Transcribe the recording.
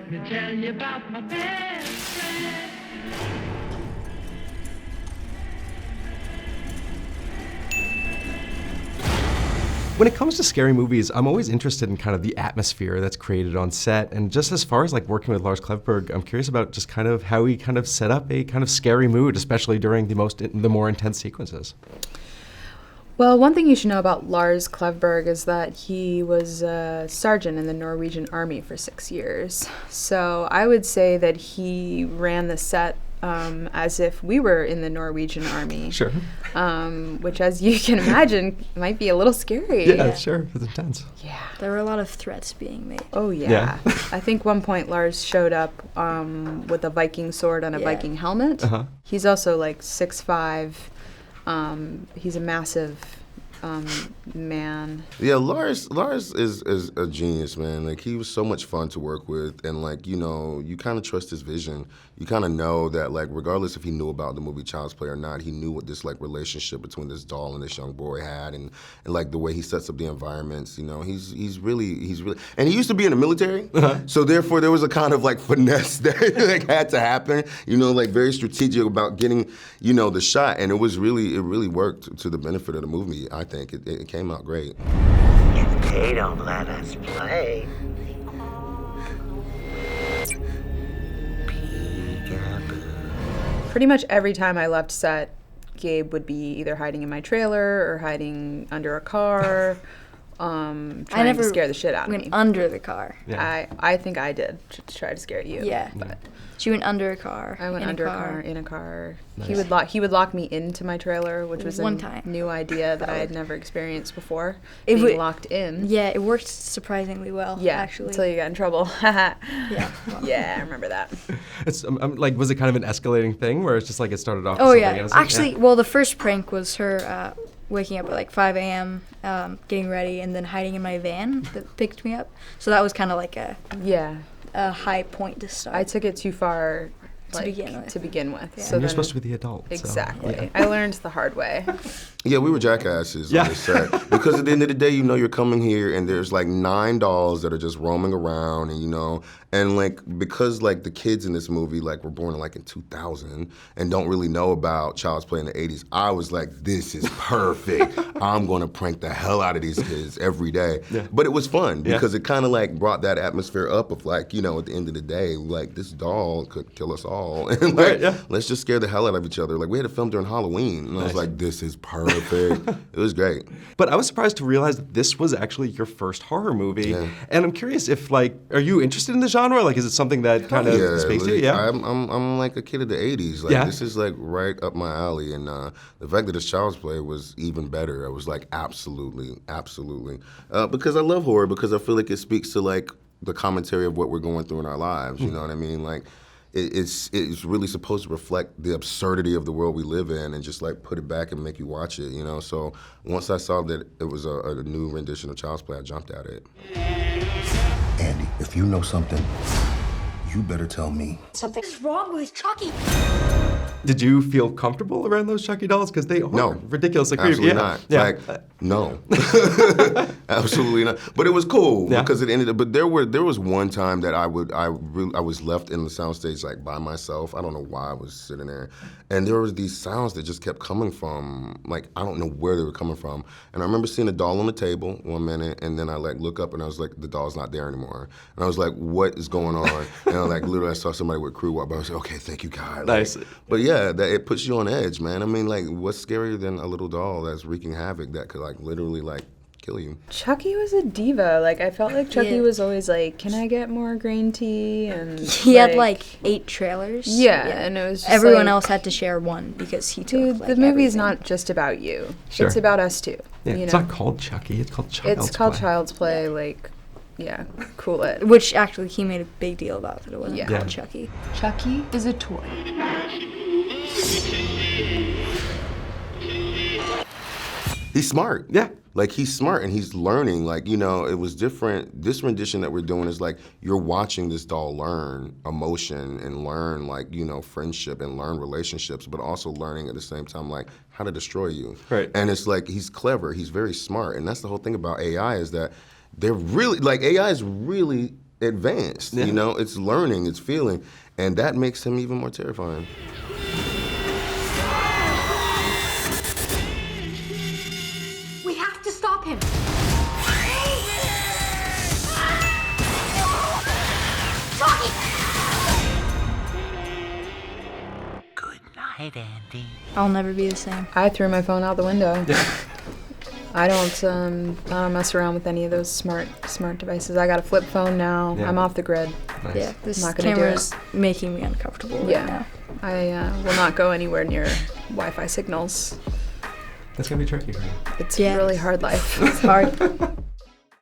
Let me tell you about my best friend. When it comes to scary movies, I'm always interested in kind of the atmosphere that's created on set. And just as far as like working with Lars Klevberg, I'm curious about just kind of how he kind of set up a kind of scary mood, especially during the more intense sequences. Well, one thing you should know about Lars Klevberg is that he was a sergeant in the Norwegian army for 6 years. So I would say that he ran the set as if we were in the Norwegian army. Sure. Which, as you can imagine, might be a little scary. Yeah, sure. It's intense. Yeah. There were a lot of threats being made. Oh, yeah. Yeah. I think one point Lars showed up with a Viking sword and a Viking helmet. Uh-huh. He's also like 6'5". He's a massive man. Yeah, Lars is a genius, man. Like, he was so much fun to work with, and like, you know, you kind of trust his vision. You kind of know that, like, regardless if he knew about the movie Child's Play or not, he knew what this like relationship between this doll and this young boy had, and like the way he sets up the environments. You know, he's really, and he used to be in the military, so therefore there was a kind of like finesse that like had to happen. You know, like very strategic about getting, you know, the shot, and it really worked to the benefit of the movie. I think it came out great. If they don't let us play, Pretty much every time I left set, Gabe would be either hiding in my trailer or hiding under a car, trying to scare the shit out of went me. under the car. Yeah. I think I did to try to scare you. Yeah. But She went under a car. I went in under a car. in a car. Nice. He would lock me into my trailer, which was One a time. new idea that I had never experienced before. It Being would- locked in. Yeah, it worked surprisingly well. Yeah, actually. until you got in trouble. Yeah. Yeah, I remember that. It's like, was it kind of an escalating thing where it's just like it started off? Oh as yeah. something innocent? Actually, well, the first prank was her waking up at like 5 a.m., getting ready, and then hiding in my van that picked me up. So that was kind of like Yeah, a high point to start. I took it too far To begin with. To begin with. Yeah. So And you're then- supposed to be the adult. so, Exactly. yeah. I learned the hard way. Yeah, we were jackasses Yeah. on the set. Because at the end of the day, you know, you're coming here and there's like 9 dolls that are just roaming around, and you know, and like because like the kids in this movie like were born like in 2000 and don't really know about Child's Play in the 80s, I was like, this is perfect. I'm gonna prank the hell out of these kids every day. Yeah. But it was fun Yeah. because it kind of like brought that atmosphere up of like, you know, at the end of the day, like this doll could kill us all, and like Right, yeah. let's just scare the hell out of each other. Like we had to film during Halloween, and I was Nice. like, this is perfect. It was great. But I was surprised to realize that this was actually your first horror movie. Yeah. And I'm curious if, like, are you interested in the genre? Like, is it something that kind of speaks to you? like, Yeah. I'm like a kid of the '80s. Like Yeah. this is like right up my alley, and the fact that it's Child's Play was even better. I was like, absolutely, because I love horror, because I feel like it speaks to like the commentary of what we're going through in our lives. You know what I mean? Like. It's really supposed to reflect the absurdity of the world we live in, and just like put it back and make you watch it, you know. So once I saw that it was a new rendition of Child's Play, I jumped at it. Andy, if you know something, you better tell me. Something's wrong with Chucky. Did you feel comfortable around those Chucky dolls? Because they are No. ridiculously creepy. Absolutely Yeah. not. Yeah. Like, no. Absolutely not. But it was cool Yeah. because it ended up. But there was one time that I was left in the soundstage like by myself. I don't know why I was sitting there, and there was these sounds that just kept coming from, like, I don't know where they were coming from. And I remember seeing a doll on the table one minute, and then I like look up and I was like, the doll's not there anymore. And I was like, what is going on? And I like literally I saw somebody with crew walk by. I was like, okay, thank you, God. Like, Nice. But yeah, that it puts you on edge, man. I mean, like, what's scarier than a little doll that's wreaking havoc that could like literally like kill you? Chucky was a diva. Like, I felt like Chucky Yeah. was always like, can I get more green tea? And He had like 8 trailers. Yeah, and it was just everyone like, else had to share one because he took. Dude, like, the movie is everything. not just about you. Sure. It's about us too. Yeah, you it's know? not called Chucky. It's called Child's It's called Play. Child's Play. Like, yeah, cool it. Which actually he made a big deal about that it wasn't Yeah. called Yeah. Chucky. Chucky is a toy. He's smart. Yeah. Like, he's smart and he's learning. Like, you know, it was different. This rendition that we're doing is like, you're watching this doll learn emotion and learn, like, you know, friendship and learn relationships, but also learning at the same time, like, how to destroy you. Right. And it's like, he's clever, he's very smart. And that's the whole thing about AI is that they're really, like, AI is really advanced. Yeah. You know, it's learning, it's feeling, and that makes him even more terrifying. We have to stop him. Chucky! Good night, Andy. I'll never be the same. I threw my phone out the window. I don't mess around with any of those smart devices. I got a flip phone now. Yeah. I'm off the grid. Nice. Yeah, this Not gonna do camera's making me uncomfortable right Yeah. now. I will not go anywhere near Wi-Fi signals. That's gonna be tricky for you. It's Yeah. a really hard life. It's hard.